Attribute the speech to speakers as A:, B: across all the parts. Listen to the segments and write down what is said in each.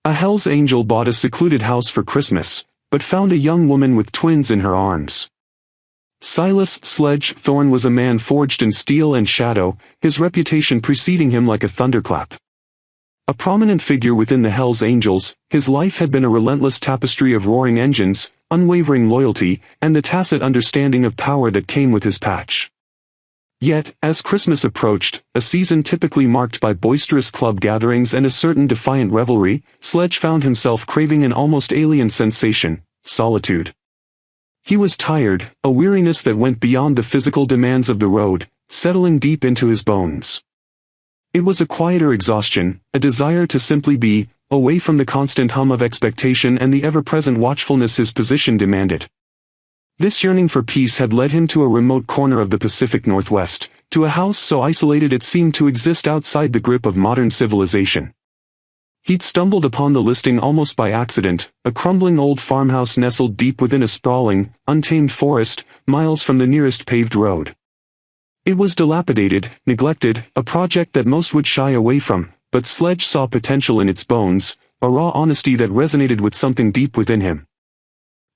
A: A Hell's Angel bought a secluded house for Christmas, but found a young woman with twins in her arms. Silas Sledge Thorne was a man forged in steel and shadow, his reputation preceding him like a thunderclap. A prominent figure within the Hell's Angels, his life had been a relentless tapestry of roaring engines, unwavering loyalty, and the tacit understanding of power that came with his patch. Yet, as Christmas approached, a season typically marked by boisterous club gatherings and a certain defiant revelry, Sledge found himself craving an almost alien sensation: solitude. He was tired, a weariness that went beyond the physical demands of the road, settling deep into his bones. It was a quieter exhaustion, a desire to simply be, away from the constant hum of expectation and the ever-present watchfulness his position demanded. This yearning for peace had led him to a remote corner of the Pacific Northwest, to a house so isolated it seemed to exist outside the grip of modern civilization. He'd stumbled upon the listing almost by accident, a crumbling old farmhouse nestled deep within a sprawling, untamed forest, miles from the nearest paved road. It was dilapidated, neglected, a project that most would shy away from, but Sledge saw potential in its bones, a raw honesty that resonated with something deep within him.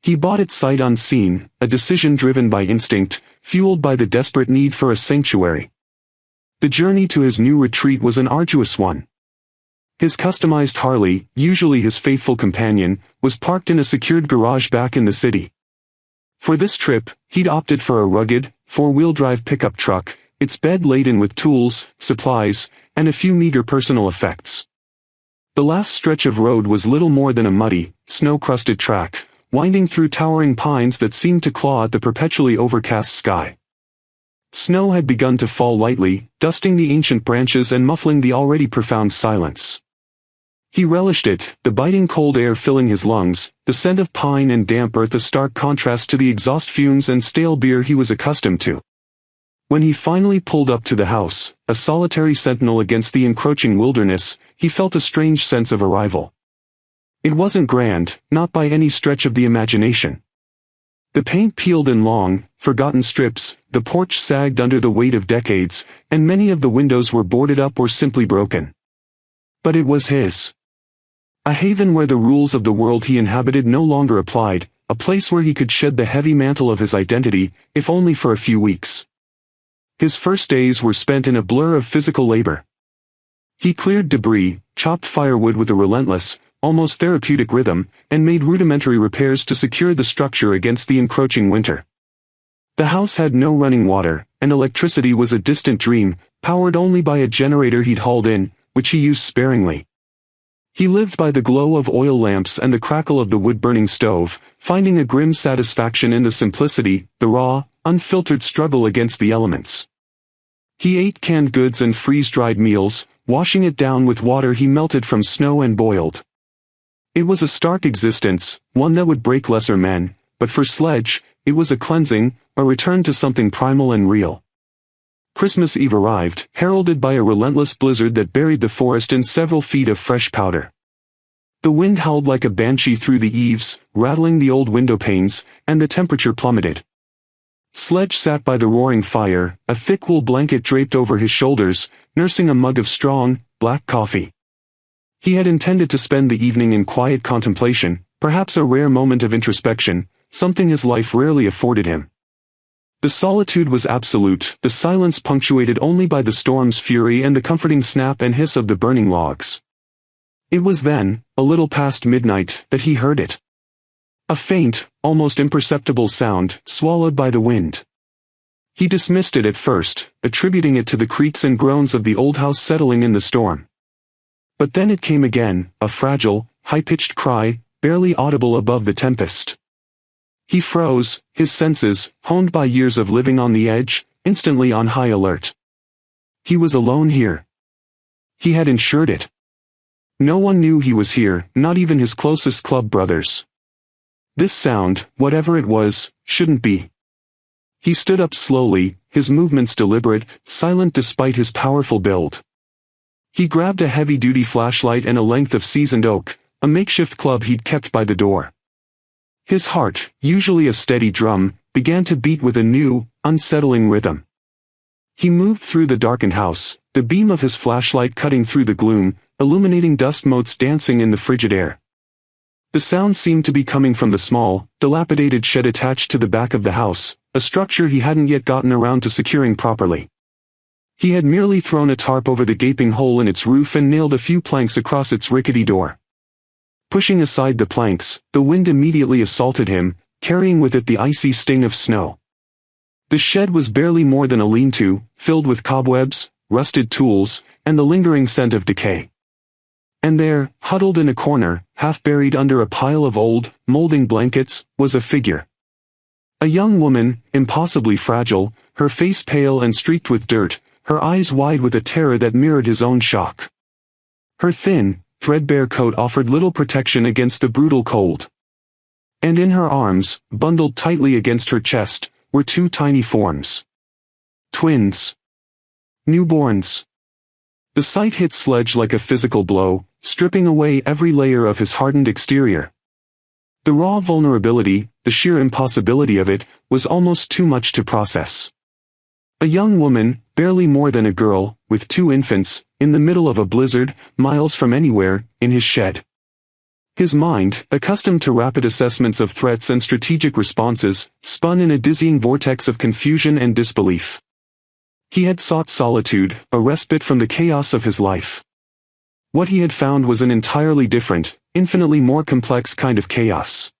A: He bought it sight unseen, a decision driven by instinct, fueled by the desperate need for a sanctuary. The journey to his new retreat was an arduous one. His customized Harley, usually his faithful companion, was parked in a secured garage back in the city. For this trip, he'd opted for a rugged, four-wheel-drive pickup truck, its bed laden with tools, supplies, and a few meager personal effects. The last stretch of road was little more than a muddy, snow-crusted track, winding through towering pines that seemed to claw at the perpetually overcast sky. Snow had begun to fall lightly, dusting the ancient branches and muffling the already profound silence. He relished it, the biting cold air filling his lungs, the scent of pine and damp earth a stark contrast to the exhaust fumes and stale beer he was accustomed to. When he finally pulled up to the house, a solitary sentinel against the encroaching wilderness, he felt a strange sense of arrival. It wasn't grand, not by any stretch of the imagination. The paint peeled in long, forgotten strips, the porch sagged under the weight of decades, and many of the windows were boarded up or simply broken. But it was his. A haven where the rules of the world he inhabited no longer applied, a place where he could shed the heavy mantle of his identity, if only for a few weeks. His first days were spent in a blur of physical labor. He cleared debris, chopped firewood with a relentless, almost therapeutic rhythm, and made rudimentary repairs to secure the structure against the encroaching winter. The house had no running water, and electricity was a distant dream, powered only by a generator he'd hauled in, which he used sparingly. He lived by the glow of oil lamps and the crackle of the wood-burning stove, finding a grim satisfaction in the simplicity, the raw, unfiltered struggle against the elements. He ate canned goods and freeze-dried meals, washing it down with water he melted from snow and boiled. It was a stark existence, one that would break lesser men, but for Sledge, it was a cleansing, a return to something primal and real. Christmas Eve arrived, heralded by a relentless blizzard that buried the forest in several feet of fresh powder. The wind howled like a banshee through the eaves, rattling the old window panes, and the temperature plummeted. Sledge sat by the roaring fire, a thick wool blanket draped over his shoulders, nursing a mug of strong, black coffee. He had intended to spend the evening in quiet contemplation, perhaps a rare moment of introspection, something his life rarely afforded him. The solitude was absolute, the silence punctuated only by the storm's fury and the comforting snap and hiss of the burning logs. It was then, a little past midnight, that he heard it. A faint, almost imperceptible sound, swallowed by the wind. He dismissed it at first, attributing it to the creaks and groans of the old house settling in the storm. But then it came again, a fragile, high-pitched cry, barely audible above the tempest. He froze, his senses, honed by years of living on the edge, instantly on high alert. He was alone here. He had ensured it. No one knew he was here, not even his closest club brothers. This sound, whatever it was, shouldn't be. He stood up slowly, his movements deliberate, silent despite his powerful build. He grabbed a heavy-duty flashlight and a length of seasoned oak, a makeshift club he'd kept by the door. His heart, usually a steady drum, began to beat with a new, unsettling rhythm. He moved through the darkened house, the beam of his flashlight cutting through the gloom, illuminating dust motes dancing in the frigid air. The sound seemed to be coming from the small, dilapidated shed attached to the back of the house, a structure he hadn't yet gotten around to securing properly. He had merely thrown a tarp over the gaping hole in its roof and nailed a few planks across its rickety door. Pushing aside the planks, the wind immediately assaulted him, carrying with it the icy sting of snow. The shed was barely more than a lean-to, filled with cobwebs, rusted tools, and the lingering scent of decay. And there, huddled in a corner, half buried under a pile of old, molding blankets, was a figure. A young woman, impossibly fragile, her face pale and streaked with dirt, her eyes wide with a terror that mirrored his own shock. Her thin, threadbare coat offered little protection against the brutal cold. And in her arms, bundled tightly against her chest, were two tiny forms. Twins. Newborns. The sight hit Sledge like a physical blow, stripping away every layer of his hardened exterior. The raw vulnerability, the sheer impossibility of it, was almost too much to process. A young woman, barely more than a girl, with two infants, in the middle of a blizzard, miles from anywhere, in his shed. His mind, accustomed to rapid assessments of threats and strategic responses, spun in a dizzying vortex of confusion and disbelief. He had sought solitude, a respite from the chaos of his life. What he had found was an entirely different, infinitely more complex kind of chaos.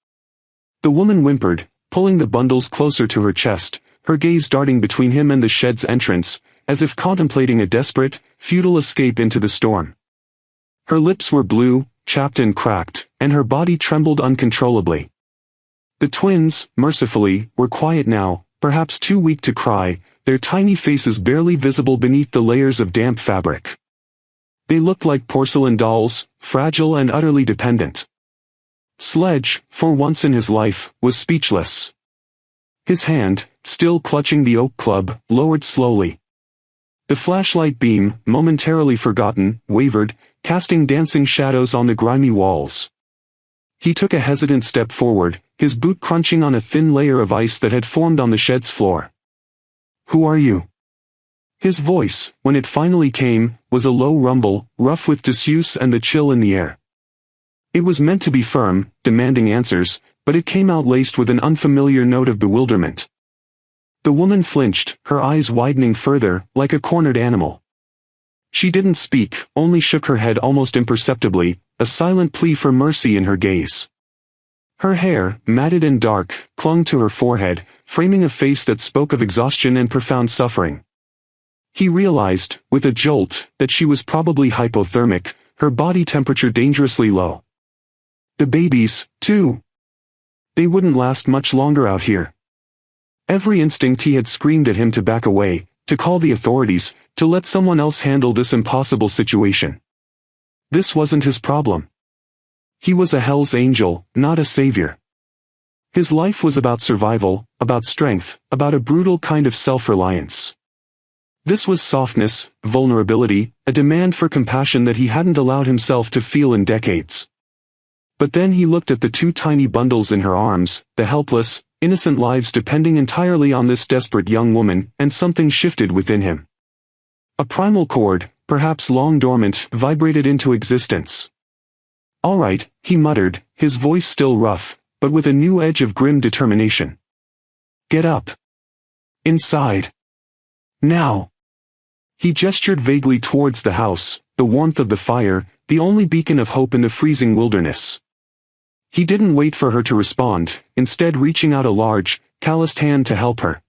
A: The woman whimpered, pulling the bundles closer to her chest, her gaze darting between him and the shed's entrance, as if contemplating a desperate, futile escape into the storm. Her lips were blue, chapped and cracked, and her body trembled uncontrollably. The twins, mercifully, were quiet now, perhaps too weak to cry, their tiny faces barely visible beneath the layers of damp fabric. They looked like porcelain dolls, fragile and utterly dependent. Sledge, for once in his life, was speechless. His hand, still clutching the oak club, lowered slowly. The flashlight beam, momentarily forgotten, wavered, casting dancing shadows on the grimy walls. He took a hesitant step forward, his boot crunching on a thin layer of ice that had formed on the shed's floor. "Who are you?" His voice, when it finally came, was a low rumble, rough with disuse and the chill in the air. It was meant to be firm, demanding answers, but it came out laced with an unfamiliar note of bewilderment. The woman flinched, her eyes widening further, like a cornered animal. She didn't speak, only shook her head almost imperceptibly, a silent plea for mercy in her gaze. Her hair, matted and dark, clung to her forehead, framing a face that spoke of exhaustion and profound suffering. He realized, with a jolt, that she was probably hypothermic, her body temperature dangerously low. The babies, too. They wouldn't last much longer out here. Every instinct he had screamed at him to back away, to call the authorities, to let someone else handle this impossible situation. This wasn't his problem. He was a Hell's Angel, not a savior. His life was about survival, about strength, about a brutal kind of self-reliance. This was softness, vulnerability, a demand for compassion that he hadn't allowed himself to feel in decades. But then he looked at the two tiny bundles in her arms, the helpless, innocent lives depending entirely on this desperate young woman, and something shifted within him. A primal chord, perhaps long dormant, vibrated into existence. "All right," he muttered, his voice still rough, but with a new edge of grim determination. "Get up. Inside. Now." He gestured vaguely towards the house, the warmth of the fire, the only beacon of hope in the freezing wilderness. He didn't wait for her to respond, instead reaching out a large, calloused hand to help her.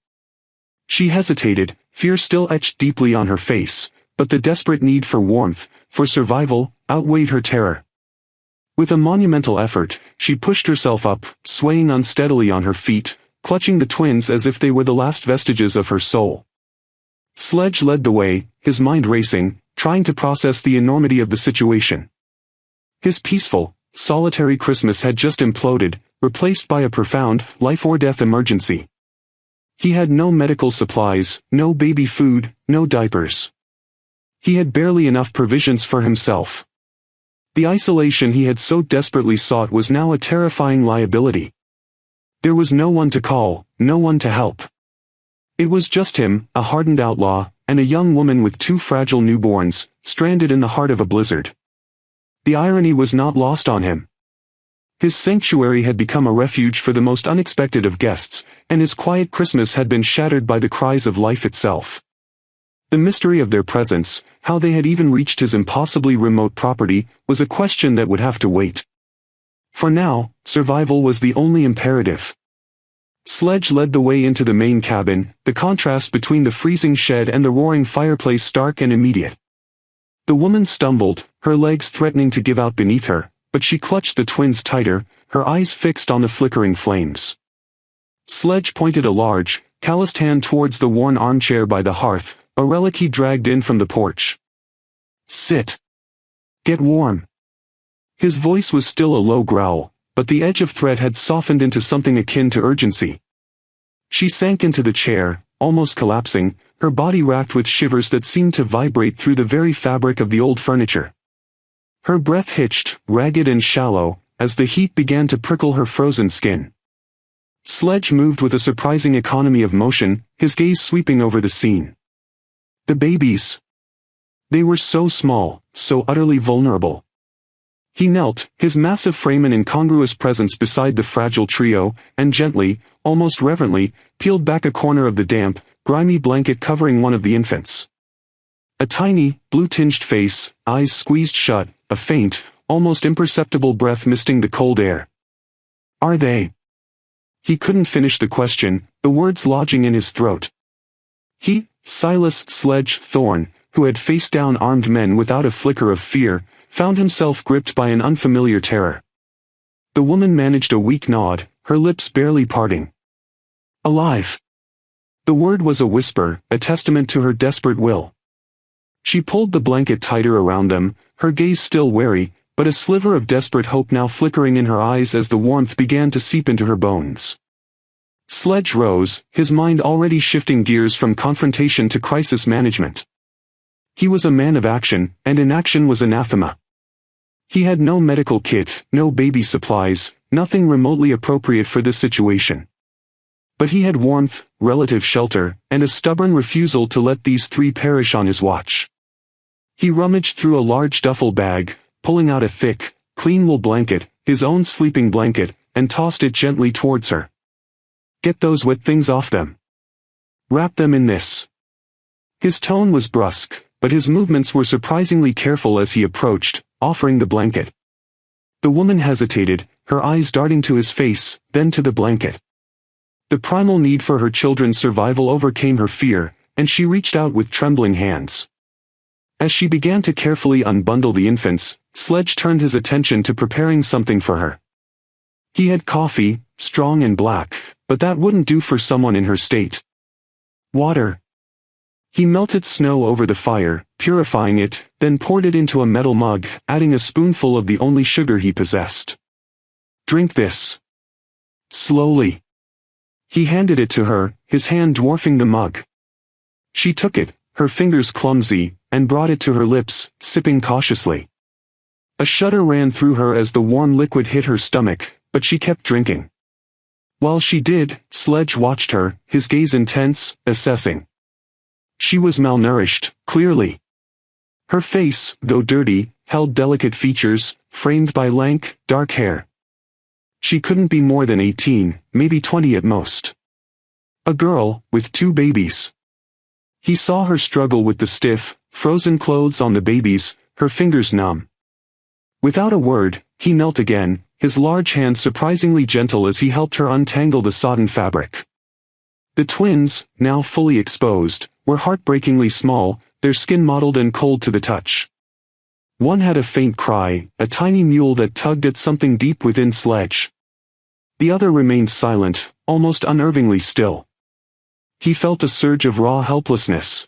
A: She hesitated, fear still etched deeply on her face, but the desperate need for warmth, for survival, outweighed her terror. With a monumental effort, she pushed herself up, swaying unsteadily on her feet, clutching the twins as if they were the last vestiges of her soul. Sledge led the way, his mind racing, trying to process the enormity of the situation. His peaceful, solitary Christmas had just imploded, replaced by a profound, life-or-death emergency. He had no medical supplies, no baby food, no diapers. He had barely enough provisions for himself. The isolation he had so desperately sought was now a terrifying liability. There was no one to call, no one to help. It was just him, a hardened outlaw, and a young woman with two fragile newborns, stranded in the heart of a blizzard. The irony was not lost on him. His sanctuary had become a refuge for the most unexpected of guests, and his quiet Christmas had been shattered by the cries of life itself. The mystery of their presence, how they had even reached his impossibly remote property, was a question that would have to wait. For now, survival was the only imperative. Sledge led the way into the main cabin, the contrast between the freezing shed and the roaring fireplace stark and immediate. The woman stumbled, her legs threatening to give out beneath her, but she clutched the twins tighter, her eyes fixed on the flickering flames. Sledge pointed a large, calloused hand towards the worn armchair by the hearth, a relic he dragged in from the porch. "Sit. Get warm." His voice was still a low growl, but the edge of threat had softened into something akin to urgency. She sank into the chair, almost collapsing, her body racked with shivers that seemed to vibrate through the very fabric of the old furniture. Her breath hitched, ragged and shallow, as the heat began to prickle her frozen skin. Sledge moved with a surprising economy of motion, his gaze sweeping over the scene. The babies. They were so small, so utterly vulnerable. He knelt, his massive frame an incongruous presence beside the fragile trio, and gently, almost reverently, peeled back a corner of the damp, grimy blanket covering one of the infants. A tiny, blue-tinged face, eyes squeezed shut, a faint, almost imperceptible breath misting the cold air. "Are they?" He couldn't finish the question, the words lodging in his throat. He, Silas Sledge Thorne, who had faced down armed men without a flicker of fear, found himself gripped by an unfamiliar terror. The woman managed a weak nod, her lips barely parting. "Alive." The word was a whisper, a testament to her desperate will. She pulled the blanket tighter around them, her gaze still wary, but a sliver of desperate hope now flickering in her eyes as the warmth began to seep into her bones. Sledge rose, his mind already shifting gears from confrontation to crisis management. He was a man of action, and inaction was anathema. He had no medical kit, no baby supplies, nothing remotely appropriate for this situation. But he had warmth, relative shelter, and a stubborn refusal to let these three perish on his watch. He rummaged through a large duffel bag, pulling out a thick, clean wool blanket, his own sleeping blanket, and tossed it gently towards her. "Get those wet things off them. Wrap them in this." His tone was brusque, but his movements were surprisingly careful as he approached, offering the blanket. The woman hesitated, her eyes darting to his face, then to the blanket. The primal need for her children's survival overcame her fear, and she reached out with trembling hands. As she began to carefully unbundle the infants, Sledge turned his attention to preparing something for her. He had coffee, strong and black, but that wouldn't do for someone in her state. Water. He melted snow over the fire, purifying it, then poured it into a metal mug, adding a spoonful of the only sugar he possessed. "Drink this. Slowly." He handed it to her, his hand dwarfing the mug. She took it, her fingers clumsy, and brought it to her lips, sipping cautiously. A shudder ran through her as the warm liquid hit her stomach, but she kept drinking. While she did, Sledge watched her, his gaze intense, assessing. She was malnourished, clearly. Her face, though dirty, held delicate features, framed by lank, dark hair. She couldn't be more than 18, maybe 20 at most. A girl, with 2 babies. He saw her struggle with the stiff, frozen clothes on the babies, her fingers numb. Without a word, he knelt again, his large hands surprisingly gentle as he helped her untangle the sodden fabric. The twins, now fully exposed, were heartbreakingly small, their skin mottled and cold to the touch. One had a faint cry, a tiny mule that tugged at something deep within Sledge. The other remained silent, almost unnervingly still. He felt a surge of raw helplessness.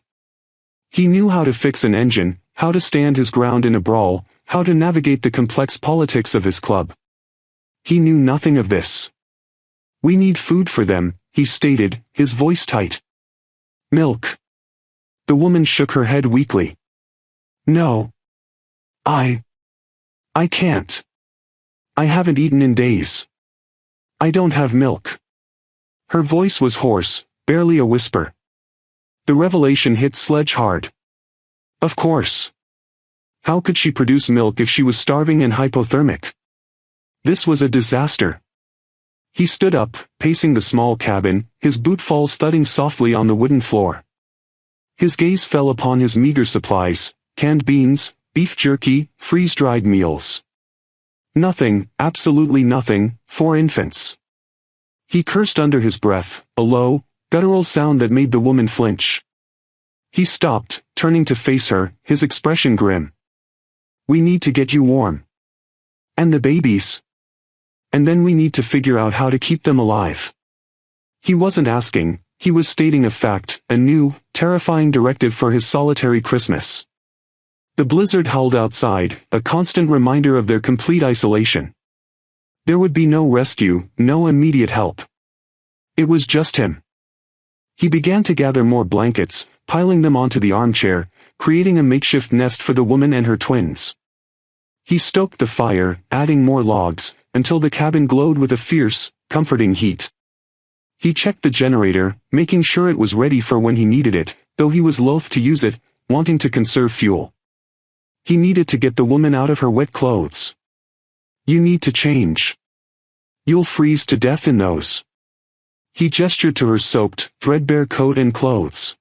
A: He knew how to fix an engine, how to stand his ground in a brawl, how to navigate the complex politics of his club. He knew nothing of this. "We need food for them," he stated, his voice tight. "Milk." The woman shook her head weakly. "No. I can't. I haven't eaten in days. I don't have milk." Her voice was hoarse, barely a whisper. The revelation hit Sledge hard. Of course. How could she produce milk if she was starving and hypothermic? This was a disaster. He stood up, pacing the small cabin, his bootfalls thudding softly on the wooden floor. His gaze fell upon his meager supplies, canned beans, beef jerky, freeze-dried meals. Nothing, absolutely nothing, for infants. He cursed under his breath, a low, guttural sound that made the woman flinch. He stopped, turning to face her, his expression grim. "We need to get you warm. And the babies. And then we need to figure out how to keep them alive." He wasn't asking, he was stating a fact, a new, terrifying directive for his solitary Christmas. The blizzard howled outside, a constant reminder of their complete isolation. There would be no rescue, no immediate help. It was just him. He began to gather more blankets, piling them onto the armchair, creating a makeshift nest for the woman and her twins. He stoked the fire, adding more logs, until the cabin glowed with a fierce, comforting heat. He checked the generator, making sure it was ready for when he needed it, though he was loath to use it, wanting to conserve fuel. He needed to get the woman out of her wet clothes. "You need to change. You'll freeze to death in those." He gestured to her soaked, threadbare coat and clothes.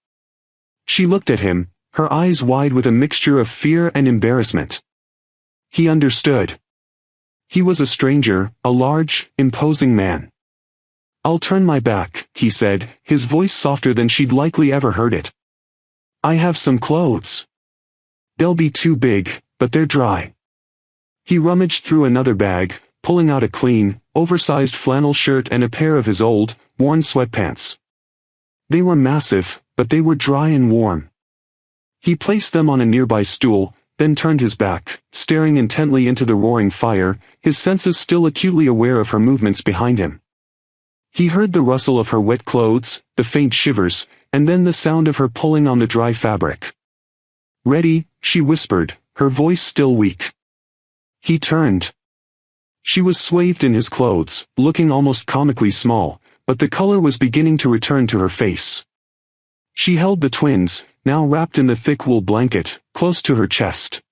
A: She looked at him, her eyes wide with a mixture of fear and embarrassment. He understood. He was a stranger, a large, imposing man. "I'll turn my back," he said, his voice softer than she'd likely ever heard it. "I have some clothes. They'll be too big, but they're dry." He rummaged through another bag, pulling out a clean, oversized flannel shirt and a pair of his old, worn sweatpants. They were massive, but they were dry and warm. He placed them on a nearby stool, then turned his back, staring intently into the roaring fire, his senses still acutely aware of her movements behind him. He heard the rustle of her wet clothes, the faint shivers, and then the sound of her pulling on the dry fabric. "Ready," she whispered, her voice still weak. He turned. She was swathed in his clothes, looking almost comically small, but the color was beginning to return to her face. She held the twins, now wrapped in the thick wool blanket, close to her chest.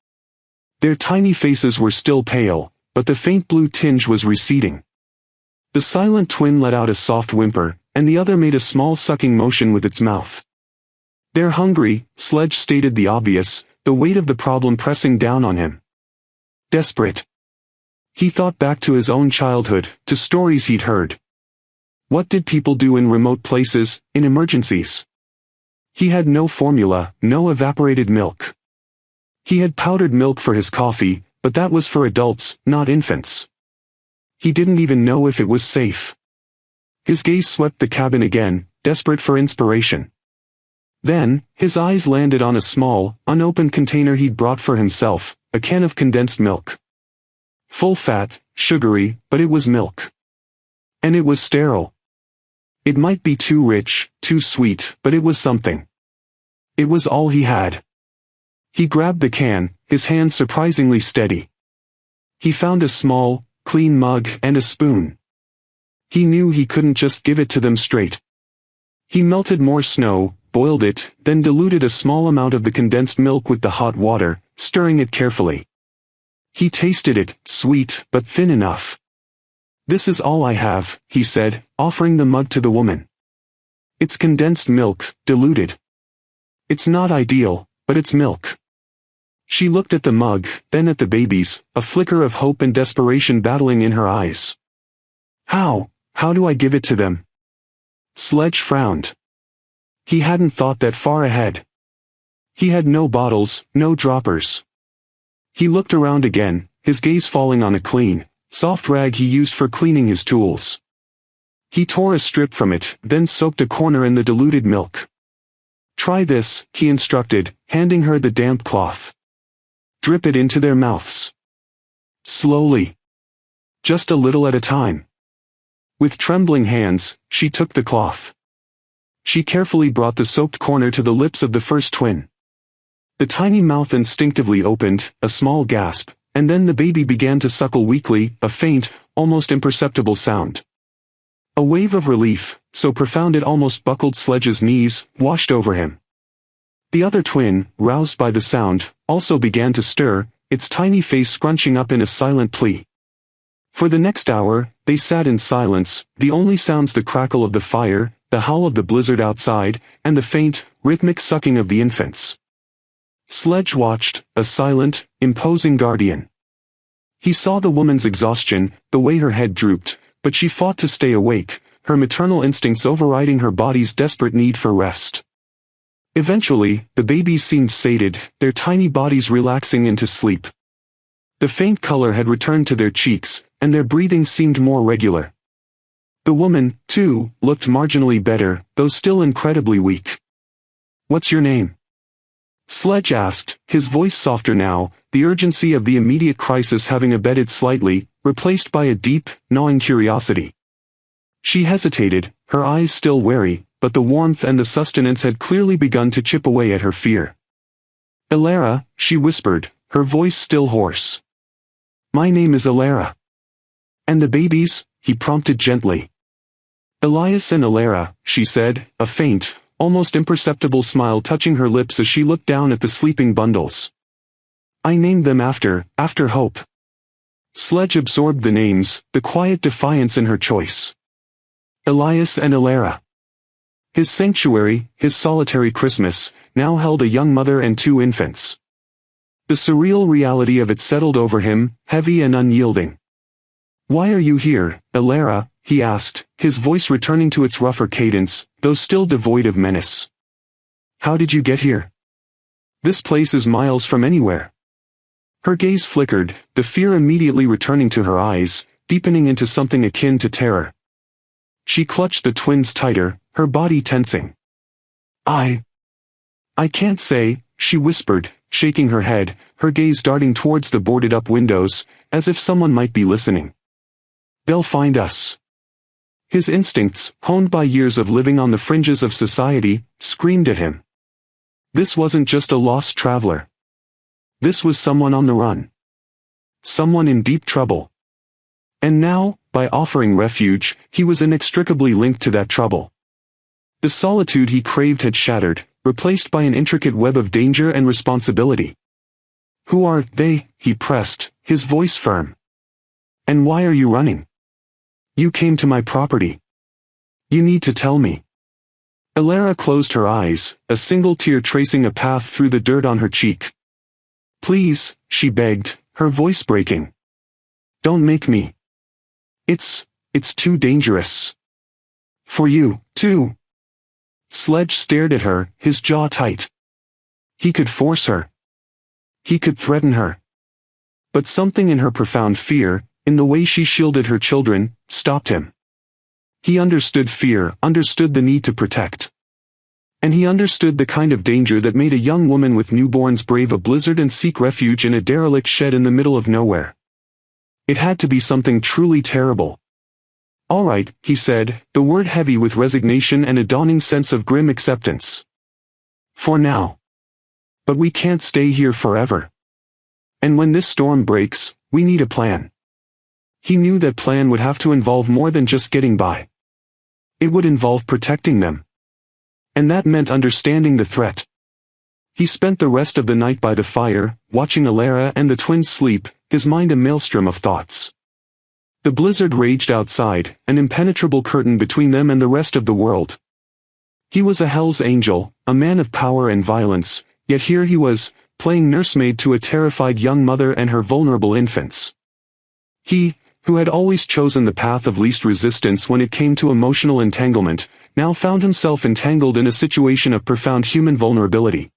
A: Their tiny faces were still pale, but the faint blue tinge was receding. The silent twin let out a soft whimper, and the other made a small sucking motion with its mouth. "They're hungry," Sledge stated the obvious, the weight of the problem pressing down on him. Desperate. He thought back to his own childhood, to stories he'd heard. What did people do in remote places, in emergencies? He had no formula, no evaporated milk. He had powdered milk for his coffee, but that was for adults, not infants. He didn't even know if it was safe. His gaze swept the cabin again, desperate for inspiration. Then, his eyes landed on a small, unopened container he'd brought for himself, a can of condensed milk. Full fat, sugary, but it was milk. And it was sterile. It might be too rich, too sweet, but it was something. It was all he had. He grabbed the can, his hand surprisingly steady. He found a small, clean mug and a spoon. He knew he couldn't just give it to them straight. He melted more snow, boiled it, then diluted a small amount of the condensed milk with the hot water, stirring it carefully. He tasted it, sweet, but thin enough. "This is all I have," he said, offering the mug to the woman. "It's condensed milk, diluted. It's not ideal, but it's milk." She looked at the mug, then at the babies, a flicker of hope and desperation battling in her eyes. How do I give it to them?" Sledge frowned. He hadn't thought that far ahead. He had no bottles, no droppers. He looked around again, his gaze falling on a clean, soft rag he used for cleaning his tools. He tore a strip from it, then soaked a corner in the diluted milk. "Try this," he instructed, handing her the damp cloth. "Drip it into their mouths. Slowly. Just a little at a time." With trembling hands, she took the cloth. She carefully brought the soaked corner to the lips of the first twin. The tiny mouth instinctively opened, a small gasp, and then the baby began to suckle weakly, a faint, almost imperceptible sound. A wave of relief, so profound it almost buckled Sledge's knees, washed over him. The other twin, roused by the sound, also began to stir, its tiny face scrunching up in a silent plea. For the next hour, they sat in silence, the only sounds the crackle of the fire, the howl of the blizzard outside, and the faint, rhythmic sucking of the infants. Sledge watched, a silent, imposing guardian. He saw the woman's exhaustion, the way her head drooped, but she fought to stay awake, her maternal instincts overriding her body's desperate need for rest. Eventually, the babies seemed sated, their tiny bodies relaxing into sleep. The faint color had returned to their cheeks, and their breathing seemed more regular. The woman, too, looked marginally better, though still incredibly weak. "What's your name?" Sledge asked, his voice softer now, the urgency of the immediate crisis having abated slightly, replaced by a deep, gnawing curiosity. She hesitated, her eyes still wary, but the warmth and the sustenance had clearly begun to chip away at her fear. "Elara," she whispered, her voice still hoarse. "My name is Elara." "And the babies?" he prompted gently. "Elias and Elara," she said, a faint, almost imperceptible smile touching her lips as she looked down at the sleeping bundles. "I named them after Hope." Sledge absorbed the names, the quiet defiance in her choice. Elias and Elara. His sanctuary, his solitary Christmas, now held a young mother and two infants. The surreal reality of it settled over him, heavy and unyielding. "Why are you here, Elara?" he asked, his voice returning to its rougher cadence, though still devoid of menace. "How did you get here? This place is miles from anywhere." Her gaze flickered, the fear immediately returning to her eyes, deepening into something akin to terror. She clutched the twins tighter, her body tensing. I can't say," she whispered, shaking her head, her gaze darting towards the boarded-up windows, as if someone might be listening. "They'll find us." His instincts, honed by years of living on the fringes of society, screamed at him. This wasn't just a lost traveler. This was someone on the run. Someone in deep trouble. And now, by offering refuge, he was inextricably linked to that trouble. The solitude he craved had shattered, replaced by an intricate web of danger and responsibility. "Who are they?" he pressed, his voice firm. "And why are you running? You came to my property. You need to tell me." Elara closed her eyes, a single tear tracing a path through the dirt on her cheek. "Please," she begged, her voice breaking. "Don't make me. It's too dangerous. For you, too." Sledge stared at her, his jaw tight. He could force her. He could threaten her. But something in her profound fear, in the way she shielded her children, stopped him. He understood fear, understood the need to protect. And he understood the kind of danger that made a young woman with newborns brave a blizzard and seek refuge in a derelict shed in the middle of nowhere. It had to be something truly terrible. "All right," he said, the word heavy with resignation and a dawning sense of grim acceptance. "For now. But we can't stay here forever. And when this storm breaks, we need a plan." He knew that plan would have to involve more than just getting by. It would involve protecting them. And that meant understanding the threat. He spent the rest of the night by the fire, watching Elara and the twins sleep, his mind a maelstrom of thoughts. The blizzard raged outside, an impenetrable curtain between them and the rest of the world. He was a Hell's Angel, a man of power and violence, yet here he was, playing nursemaid to a terrified young mother and her vulnerable infants. He, who had always chosen the path of least resistance when it came to emotional entanglement, now found himself entangled in a situation of profound human vulnerability.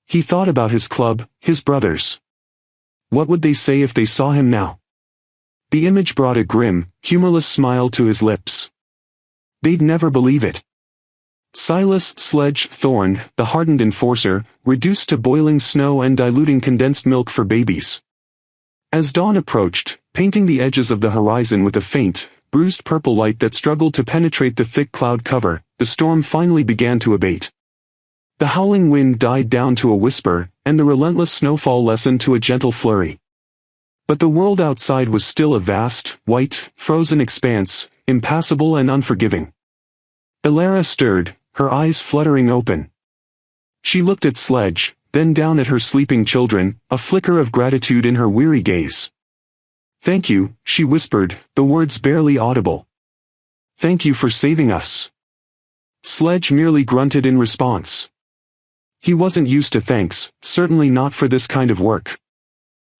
A: He thought about his club, his brothers. What would they say if they saw him now? The image brought a grim, humorless smile to his lips. They'd never believe it. Silas Sledge Thorne, the hardened enforcer, reduced to boiling snow and diluting condensed milk for babies. As dawn approached, painting the edges of the horizon with a faint, bruised purple light that struggled to penetrate the thick cloud cover, the storm finally began to abate. The howling wind died down to a whisper, and the relentless snowfall lessened to a gentle flurry. But the world outside was still a vast, white, frozen expanse, impassable and unforgiving. Elara stirred, her eyes fluttering open. She looked at Sledge, then down at her sleeping children, a flicker of gratitude in her weary gaze. "Thank you," she whispered, the words barely audible. "Thank you for saving us." Sledge merely grunted in response. He wasn't used to thanks, certainly not for this kind of work.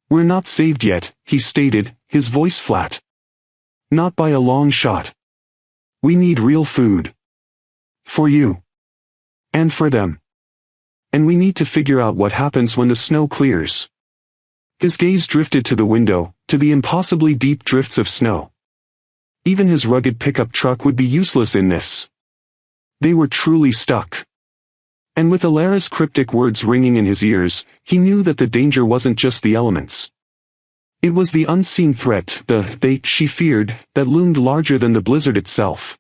A: "We're not saved yet," he stated, his voice flat. "Not by a long shot. We need real food. For you. And for them. And we need to figure out what happens when the snow clears." His gaze drifted to the window, to the impossibly deep drifts of snow. Even his rugged pickup truck would be useless in this. They were truly stuck. And with Alara's cryptic words ringing in his ears, he knew that the danger wasn't just the elements. It was the unseen threat, she feared, that loomed larger than the blizzard itself.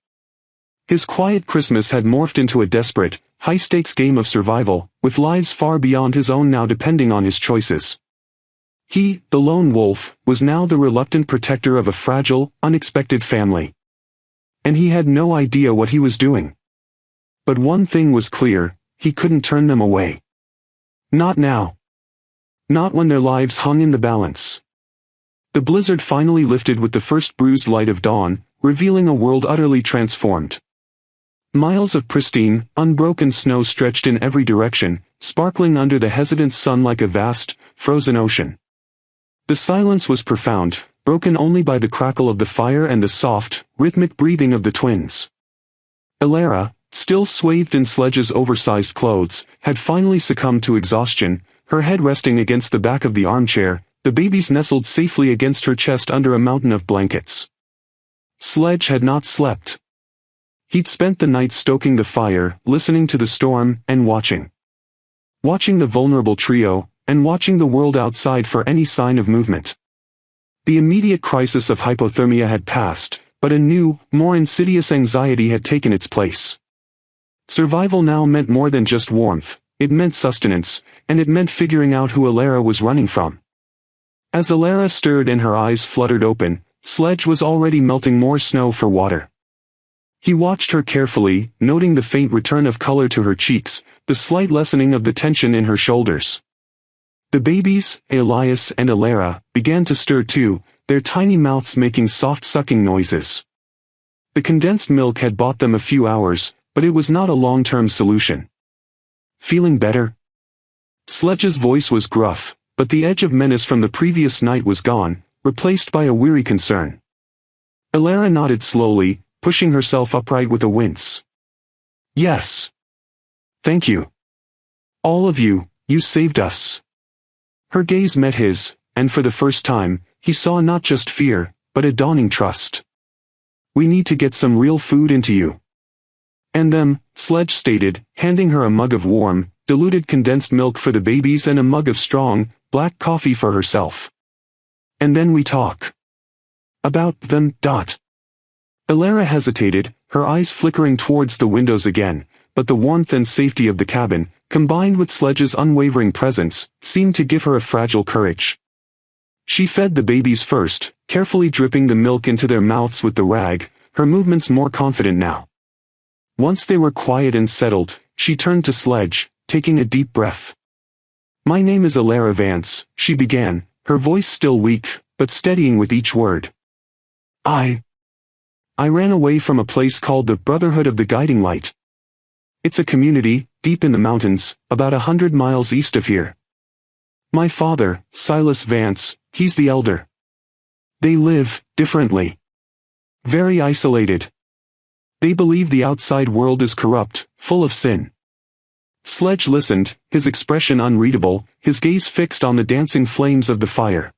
A: His quiet Christmas had morphed into a desperate, high-stakes game of survival, with lives far beyond his own now depending on his choices. He, the lone wolf, was now the reluctant protector of a fragile, unexpected family. And he had no idea what he was doing. But one thing was clear, he couldn't turn them away. Not now. Not when their lives hung in the balance. The blizzard finally lifted with the first bruised light of dawn, revealing a world utterly transformed. Miles of pristine, unbroken snow stretched in every direction, sparkling under the hesitant sun like a vast, frozen ocean. The silence was profound, broken only by the crackle of the fire and the soft, rhythmic breathing of the twins. Alara, still swathed in Sledge's oversized clothes, had finally succumbed to exhaustion, her head resting against the back of the armchair, the babies nestled safely against her chest under a mountain of blankets. Sledge had not slept. He'd spent the night stoking the fire, listening to the storm, and watching. Watching the vulnerable trio, and watching the world outside for any sign of movement. The immediate crisis of hypothermia had passed, but a new, more insidious anxiety had taken its place. Survival now meant more than just warmth, it meant sustenance, and it meant figuring out who Alara was running from. As Alara stirred and her eyes fluttered open, Sledge was already melting more snow for water. He watched her carefully, noting the faint return of color to her cheeks, the slight lessening of the tension in her shoulders. The babies, Elias and Alara, began to stir too, their tiny mouths making soft sucking noises. The condensed milk had bought them a few hours, but it was not a long-term solution. "Feeling better?" Sledge's voice was gruff, but the edge of menace from the previous night was gone, replaced by a weary concern. Alara nodded slowly, pushing herself upright with a wince. "Yes. Thank you. All of you, you saved us." Her gaze met his, and for the first time, he saw not just fear, but a dawning trust. "We need to get some real food into you." "And them," Sledge stated, handing her a mug of warm, diluted condensed milk for the babies and a mug of strong, black coffee for herself. "And then we talk. About them, Alara hesitated, her eyes flickering towards the windows again, but the warmth and safety of the cabin, combined with Sledge's unwavering presence, seemed to give her a fragile courage. She fed the babies first, carefully dripping the milk into their mouths with the rag, her movements more confident now. Once they were quiet and settled, she turned to Sledge, taking a deep breath. "My name is Alara Vance," she began, her voice still weak, but steadying with each word. I ran away from a place called the Brotherhood of the Guiding Light. It's a community, deep in the mountains, about 100 miles east of here. My father, Silas Vance, he's the elder. They live differently. Very isolated. They believe the outside world is corrupt, full of sin." Sledge listened, his expression unreadable, his gaze fixed on the dancing flames of the fire.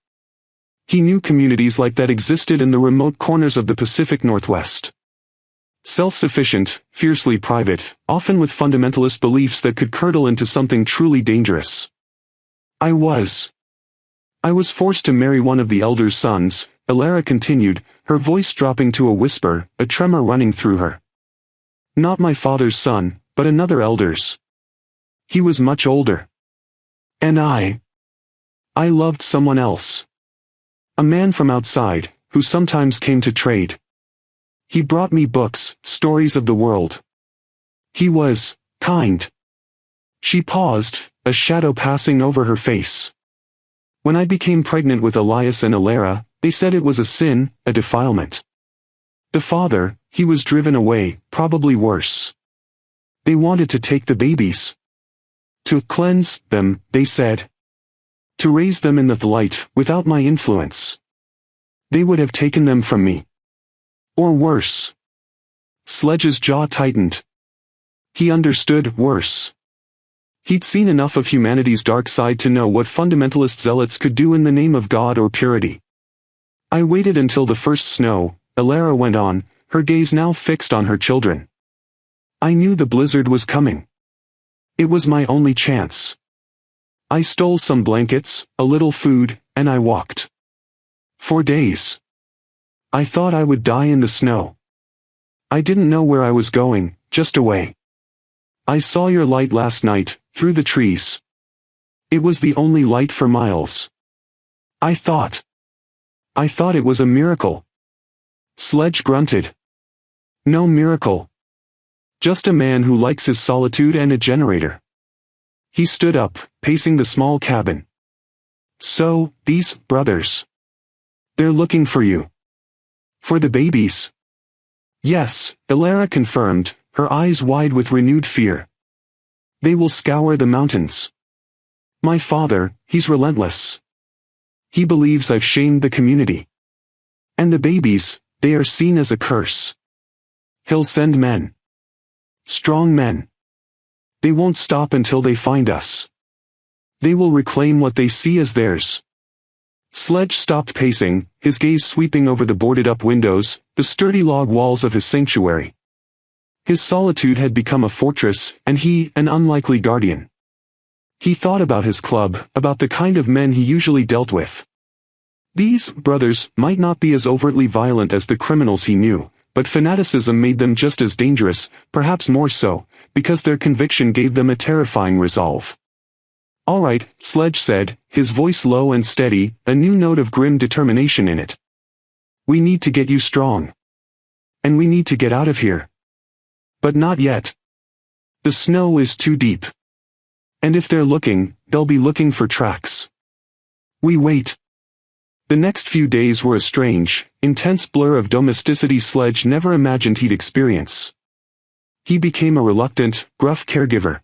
A: He knew communities like that existed in the remote corners of the Pacific Northwest. Self-sufficient, fiercely private, often with fundamentalist beliefs that could curdle into something truly dangerous. I was forced to marry one of the elder's sons," Alara continued, her voice dropping to a whisper, a tremor running through her. "Not my father's son, but another elder's. He was much older. And I loved someone else. A man from outside, who sometimes came to trade. He brought me books, stories of the world. He was kind. She paused, a shadow passing over her face. When I became pregnant with Elias and Alara, they said it was a sin, a defilement. The father, he was driven away, probably worse. They wanted to take the babies. To cleanse them, they said. To raise them in the light, without my influence. They would have taken them from me. Or worse. Sledge's jaw tightened. He understood worse. He'd seen enough of humanity's dark side to know what fundamentalist zealots could do in the name of God or purity. I waited until the first snow, Alara went on, her gaze now fixed on her children. I knew the blizzard was coming. It was my only chance. I stole some blankets, a little food, and I walked. For days. I thought I would die in the snow. I didn't know where I was going, just away. I saw your light last night, through the trees. It was the only light for miles. I thought it was a miracle. Sledge grunted. No miracle. Just a man who likes his solitude and a generator. He stood up, pacing the small cabin. So, these brothers. They're looking for you. For the babies. Yes, Alara confirmed, her eyes wide with renewed fear. They will scour the mountains. My father, he's relentless. He believes I've shamed the community. And the babies, they are seen as a curse. He'll send men. Strong men. They won't stop until they find us. They will reclaim what they see as theirs. Sledge stopped pacing, his gaze sweeping over the boarded-up windows, the sturdy log walls of his sanctuary. His solitude had become a fortress, and he, an unlikely guardian. He thought about his club, about the kind of men he usually dealt with. These brothers might not be as overtly violent as the criminals he knew, but fanaticism made them just as dangerous, perhaps more so, because their conviction gave them a terrifying resolve. All right, Sledge said, his voice low and steady, a new note of grim determination in it. We need to get you strong. And we need to get out of here. But not yet. The snow is too deep. And if they're looking, they'll be looking for tracks. We wait. The next few days were a strange, intense blur of domesticity Sledge never imagined he'd experience. He became a reluctant, gruff caregiver.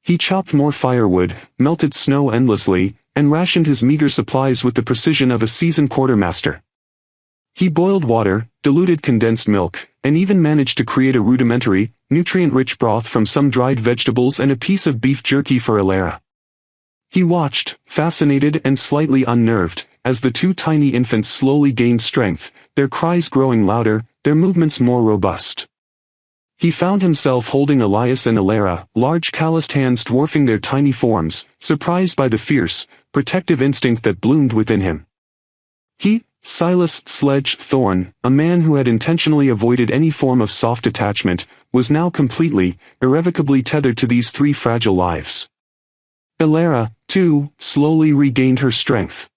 A: He chopped more firewood, melted snow endlessly, and rationed his meager supplies with the precision of a seasoned quartermaster. He boiled water, diluted condensed milk, and even managed to create a rudimentary, nutrient-rich broth from some dried vegetables and a piece of beef jerky for Alara. He watched, fascinated and slightly unnerved, as the two tiny infants slowly gained strength, their cries growing louder, their movements more robust. He found himself holding Elias and Alara, large calloused hands dwarfing their tiny forms, surprised by the fierce, protective instinct that bloomed within him. He, Silas Sledge Thorne, a man who had intentionally avoided any form of soft attachment, was now completely, irrevocably tethered to these three fragile lives. Alara, too, slowly regained her strength.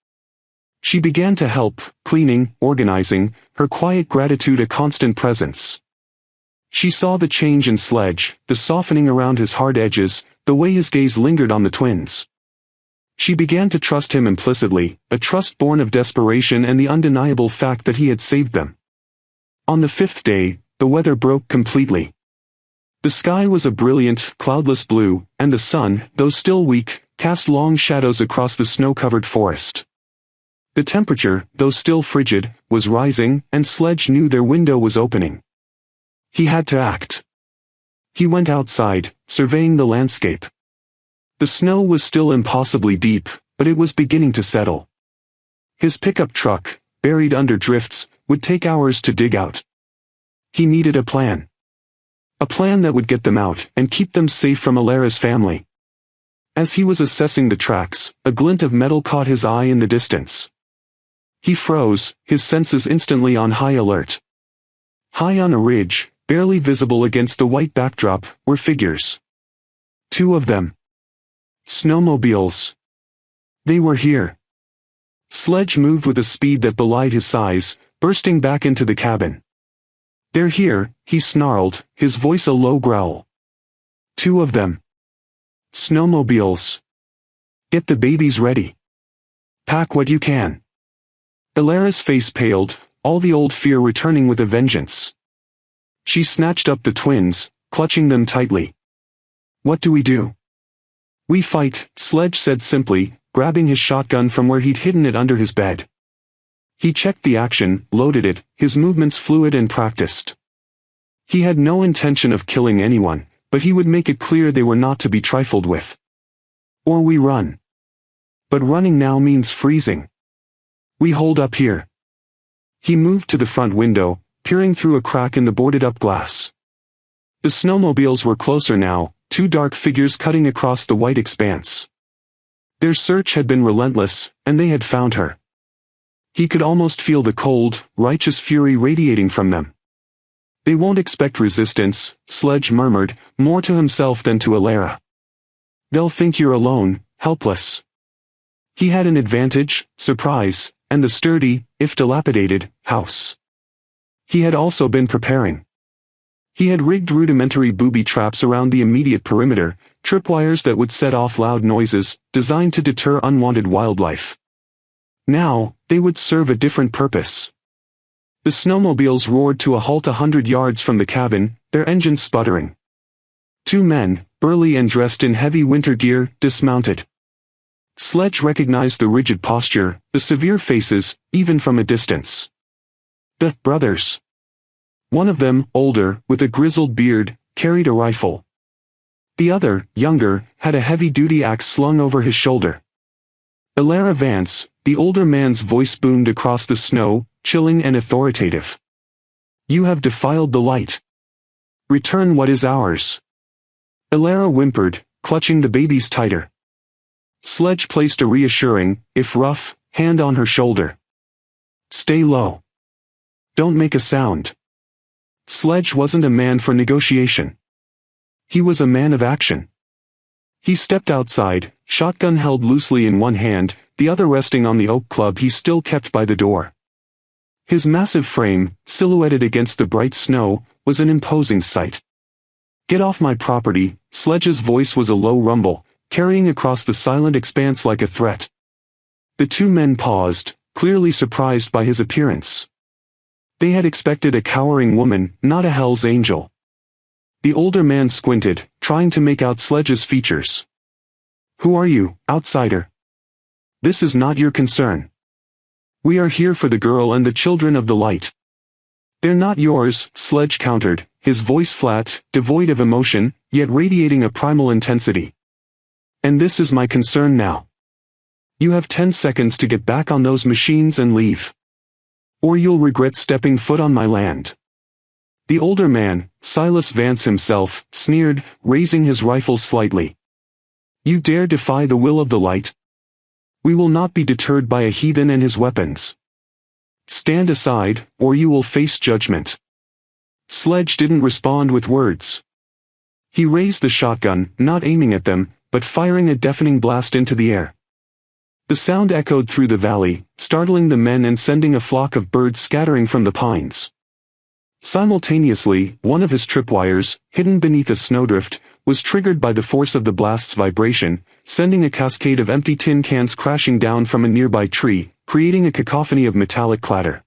A: She began to help, cleaning, organizing, her quiet gratitude a constant presence. She saw the change in Sledge, the softening around his hard edges, the way his gaze lingered on the twins. She began to trust him implicitly, a trust born of desperation and the undeniable fact that he had saved them. On the fifth day, the weather broke completely. The sky was a brilliant, cloudless blue, and the sun, though still weak, cast long shadows across the snow-covered forest. The temperature, though still frigid, was rising, and Sledge knew their window was opening. He had to act. He went outside, surveying the landscape. The snow was still impossibly deep, but it was beginning to settle. His pickup truck, buried under drifts, would take hours to dig out. He needed a plan. A plan that would get them out and keep them safe from Alara's family. As he was assessing the tracks, a glint of metal caught his eye in the distance. He froze, his senses instantly on high alert. High on a ridge, barely visible against the white backdrop, were figures. Two of them. Snowmobiles. They were here. Sledge moved with a speed that belied his size, bursting back into the cabin. They're here, he snarled, his voice a low growl. Two of them. Snowmobiles. Get the babies ready. Pack what you can. Ilara's face paled, all the old fear returning with a vengeance. She snatched up the twins, clutching them tightly. What do we do? We fight, Sledge said simply, grabbing his shotgun from where he'd hidden it under his bed. He checked the action, loaded it, his movements fluid and practiced. He had no intention of killing anyone, but he would make it clear they were not to be trifled with. Or we run. But running now means freezing. We hold up here. He moved to the front window, peering through a crack in the boarded-up glass. The snowmobiles were closer now, two dark figures cutting across the white expanse. Their search had been relentless, and they had found her. He could almost feel the cold, righteous fury radiating from them. They won't expect resistance, Sledge murmured, more to himself than to Ilara. They'll think you're alone, helpless. He had an advantage, surprise, and the sturdy, if dilapidated, house. He had also been preparing. He had rigged rudimentary booby traps around the immediate perimeter, tripwires that would set off loud noises, designed to deter unwanted wildlife. Now, they would serve a different purpose. The snowmobiles roared to a halt 100 yards from the cabin, their engines sputtering. Two men, burly and dressed in heavy winter gear, dismounted. Sledge recognized the rigid posture, the severe faces, even from a distance. The brothers. One of them, older, with a grizzled beard, carried a rifle. The other, younger, had a heavy-duty axe slung over his shoulder. Ilara Vance, the older man's voice boomed across the snow, chilling and authoritative. You have defiled the light. Return what is ours. Ilara whimpered, clutching the babies tighter. Sledge placed a reassuring, if rough, hand on her shoulder. Stay low. Don't make a sound. Sledge wasn't a man for negotiation. He was a man of action. He stepped outside, shotgun held loosely in one hand, the other resting on the oak club he still kept by the door. His massive frame, silhouetted against the bright snow, was an imposing sight. Get off my property, Sledge's voice was a low rumble, carrying across the silent expanse like a threat. The two men paused, clearly surprised by his appearance. They had expected a cowering woman, not a Hell's Angel. The older man squinted, trying to make out Sledge's features. Who are you, outsider? This is not your concern. We are here for the girl and the children of the light. They're not yours, Sledge countered, his voice flat, devoid of emotion, yet radiating a primal intensity. And this is my concern now. You have 10 seconds to get back on those machines and leave. Or you'll regret stepping foot on my land. The older man, Silas Vance himself, sneered, raising his rifle slightly. You dare defy the will of the light? We will not be deterred by a heathen and his weapons. Stand aside, or you will face judgment. Sledge didn't respond with words. He raised the shotgun, not aiming at them, but firing a deafening blast into the air. The sound echoed through the valley, startling the men and sending a flock of birds scattering from the pines. Simultaneously, one of his tripwires, hidden beneath a snowdrift, was triggered by the force of the blast's vibration, sending a cascade of empty tin cans crashing down from a nearby tree, creating a cacophony of metallic clatter.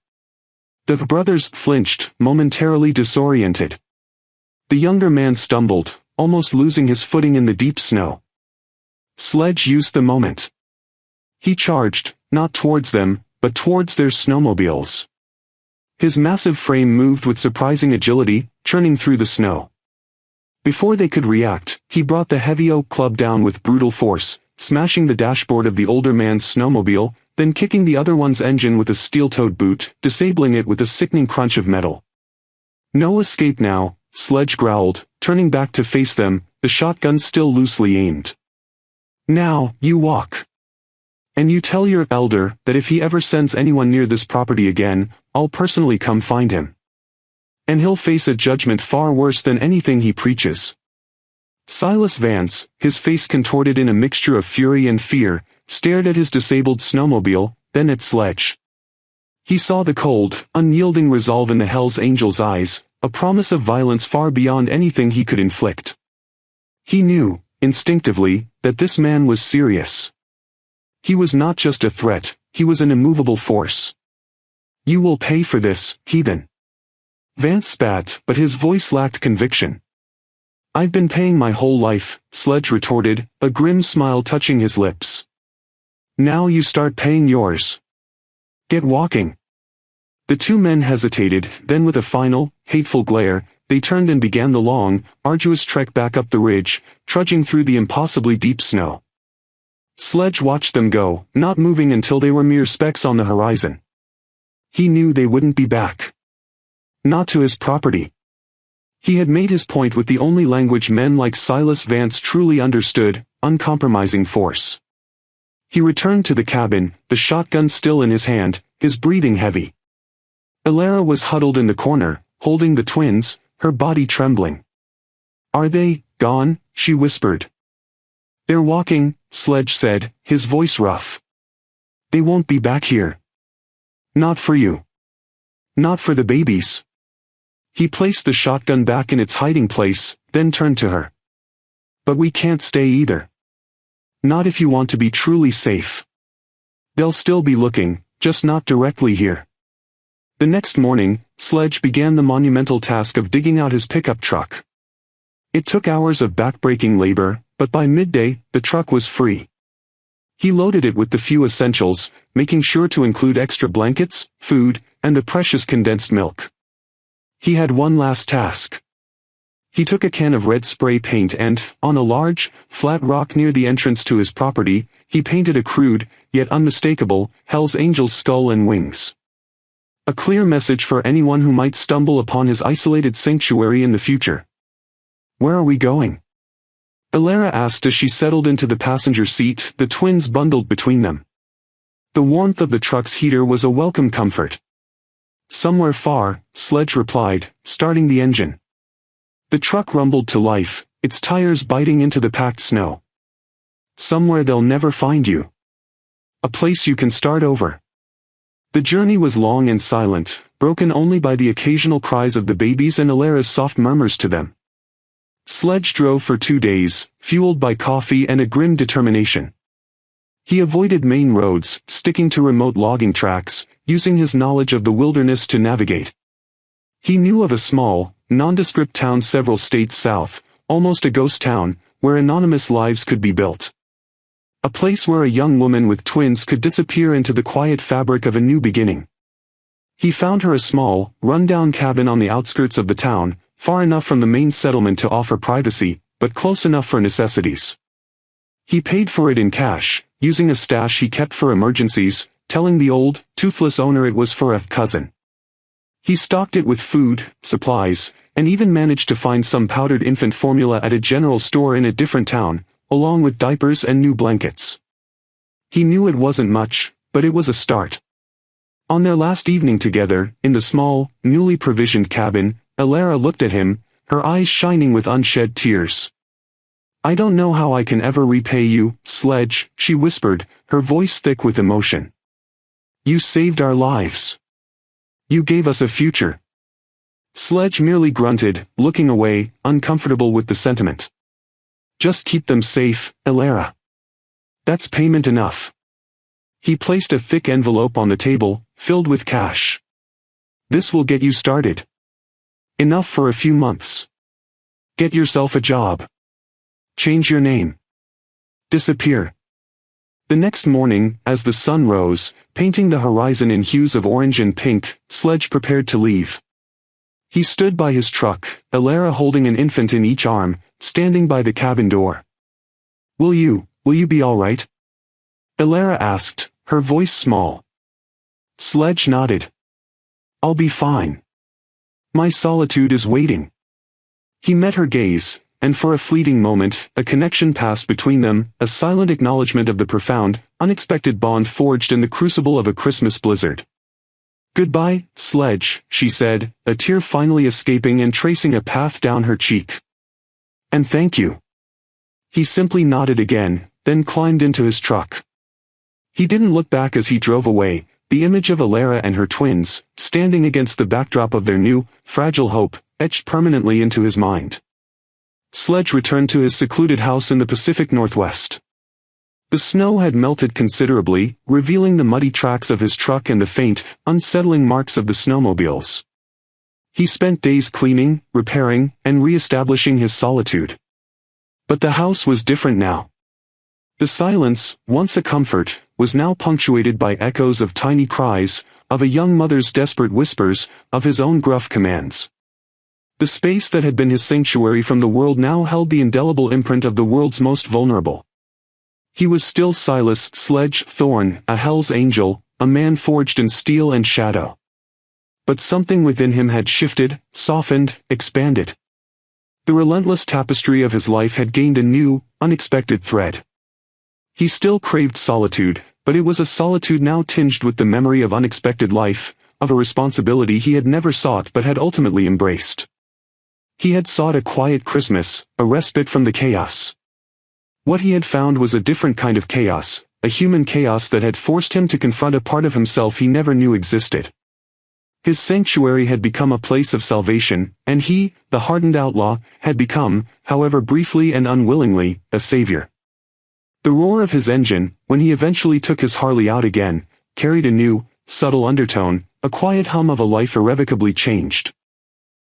A: The brothers flinched, momentarily disoriented. The younger man stumbled, almost losing his footing in the deep snow. Sledge used the moment. He charged, not towards them, but towards their snowmobiles. His massive frame moved with surprising agility, churning through the snow. Before they could react, he brought the heavy oak club down with brutal force, smashing the dashboard of the older man's snowmobile, then kicking the other one's engine with a steel-toed boot, disabling it with a sickening crunch of metal. No escape now, Sledge growled, turning back to face them, the shotgun still loosely aimed. Now, you walk. And you tell your elder that if he ever sends anyone near this property again, I'll personally come find him. And he'll face a judgment far worse than anything he preaches. Silas Vance, his face contorted in a mixture of fury and fear, stared at his disabled snowmobile, then at Sledge. He saw the cold, unyielding resolve in the Hell's Angel's eyes, a promise of violence far beyond anything he could inflict. He knew, instinctively, that this man was serious. He was not just a threat, he was an immovable force. "You will pay for this, heathen." Vance spat, but his voice lacked conviction. "I've been paying my whole life," Sledge retorted, a grim smile touching his lips. "Now you start paying yours. Get walking." The two men hesitated, then with a final, hateful glare, they turned and began the long, arduous trek back up the ridge, trudging through the impossibly deep snow. Sledge watched them go, not moving until they were mere specks on the horizon. He knew they wouldn't be back. Not to his property. He had made his point with the only language men like Silas Vance truly understood, uncompromising force. He returned to the cabin, the shotgun still in his hand, his breathing heavy. Elara was huddled in the corner, holding the twins, her body trembling. "Are they gone?" she whispered. "They're walking," Sledge said, his voice rough. "They won't be back here. Not for you. Not for the babies." He placed the shotgun back in its hiding place, then turned to her. "But we can't stay either. Not if you want to be truly safe. They'll still be looking, just not directly here." The next morning, Sledge began the monumental task of digging out his pickup truck. It took hours of backbreaking labor, but by midday, the truck was free. He loaded it with the few essentials, making sure to include extra blankets, food, and the precious condensed milk. He had one last task. He took a can of red spray paint and, on a large, flat rock near the entrance to his property, he painted a crude, yet unmistakable, Hell's Angel's skull and wings. A clear message for anyone who might stumble upon his isolated sanctuary in the future. "Where are we going?" Elara asked as she settled into the passenger seat, the twins bundled between them. The warmth of the truck's heater was a welcome comfort. "Somewhere far," Sledge replied, starting the engine. The truck rumbled to life, its tires biting into the packed snow. "Somewhere they'll never find you. A place you can start over." The journey was long and silent, broken only by the occasional cries of the babies and Elara's soft murmurs to them. Sledge drove for 2 days, fueled by coffee and a grim determination. He avoided main roads, sticking to remote logging tracks, using his knowledge of the wilderness to navigate. He knew of a small, nondescript town several states south, almost a ghost town, where anonymous lives could be built. A place where a young woman with twins could disappear into the quiet fabric of a new beginning. He found her a small, run-down cabin on the outskirts of the town, far enough from the main settlement to offer privacy, but close enough for necessities. He paid for it in cash, using a stash he kept for emergencies, telling the old, toothless owner it was for a cousin. He stocked it with food, supplies, and even managed to find some powdered infant formula at a general store in a different town, along with diapers and new blankets. He knew it wasn't much, but it was a start. On their last evening together, in the small, newly provisioned cabin, Elara looked at him, her eyes shining with unshed tears. "I don't know how I can ever repay you, Sledge," she whispered, her voice thick with emotion. "You saved our lives. You gave us a future." Sledge merely grunted, looking away, uncomfortable with the sentiment. "Just keep them safe, Elara. That's payment enough." He placed a thick envelope on the table, filled with cash. "This will get you started. Enough for a few months. Get yourself a job. Change your name. Disappear." The next morning, as the sun rose, painting the horizon in hues of orange and pink, Sledge prepared to leave. He stood by his truck, Elara holding an infant in each arm, standing by the cabin door. Will you be all right?" Elara asked, her voice small. Sledge nodded. "I'll be fine. My solitude is waiting." He met her gaze, and for a fleeting moment, a connection passed between them, a silent acknowledgement of the profound, unexpected bond forged in the crucible of a Christmas blizzard. "Goodbye, Sledge," she said, a tear finally escaping and tracing a path down her cheek. "And thank you." He simply nodded again, then climbed into his truck. He didn't look back as he drove away, the image of Elara and her twins, standing against the backdrop of their new, fragile hope, etched permanently into his mind. Sledge returned to his secluded house in the Pacific Northwest. The snow had melted considerably, revealing the muddy tracks of his truck and the faint, unsettling marks of the snowmobiles. He spent days cleaning, repairing, and re-establishing his solitude. But the house was different now. The silence, once a comfort, was now punctuated by echoes of tiny cries, of a young mother's desperate whispers, of his own gruff commands. The space that had been his sanctuary from the world now held the indelible imprint of the world's most vulnerable. He was still Silas Sledge Thorne, a Hell's Angel, a man forged in steel and shadow. But something within him had shifted, softened, expanded. The relentless tapestry of his life had gained a new, unexpected thread. He still craved solitude, but it was a solitude now tinged with the memory of unexpected life, of a responsibility he had never sought but had ultimately embraced. He had sought a quiet Christmas, a respite from the chaos. What he had found was a different kind of chaos, a human chaos that had forced him to confront a part of himself he never knew existed. His sanctuary had become a place of salvation, and he, the hardened outlaw, had become, however briefly and unwillingly, a savior. The roar of his engine, when he eventually took his Harley out again, carried a new, subtle undertone, a quiet hum of a life irrevocably changed.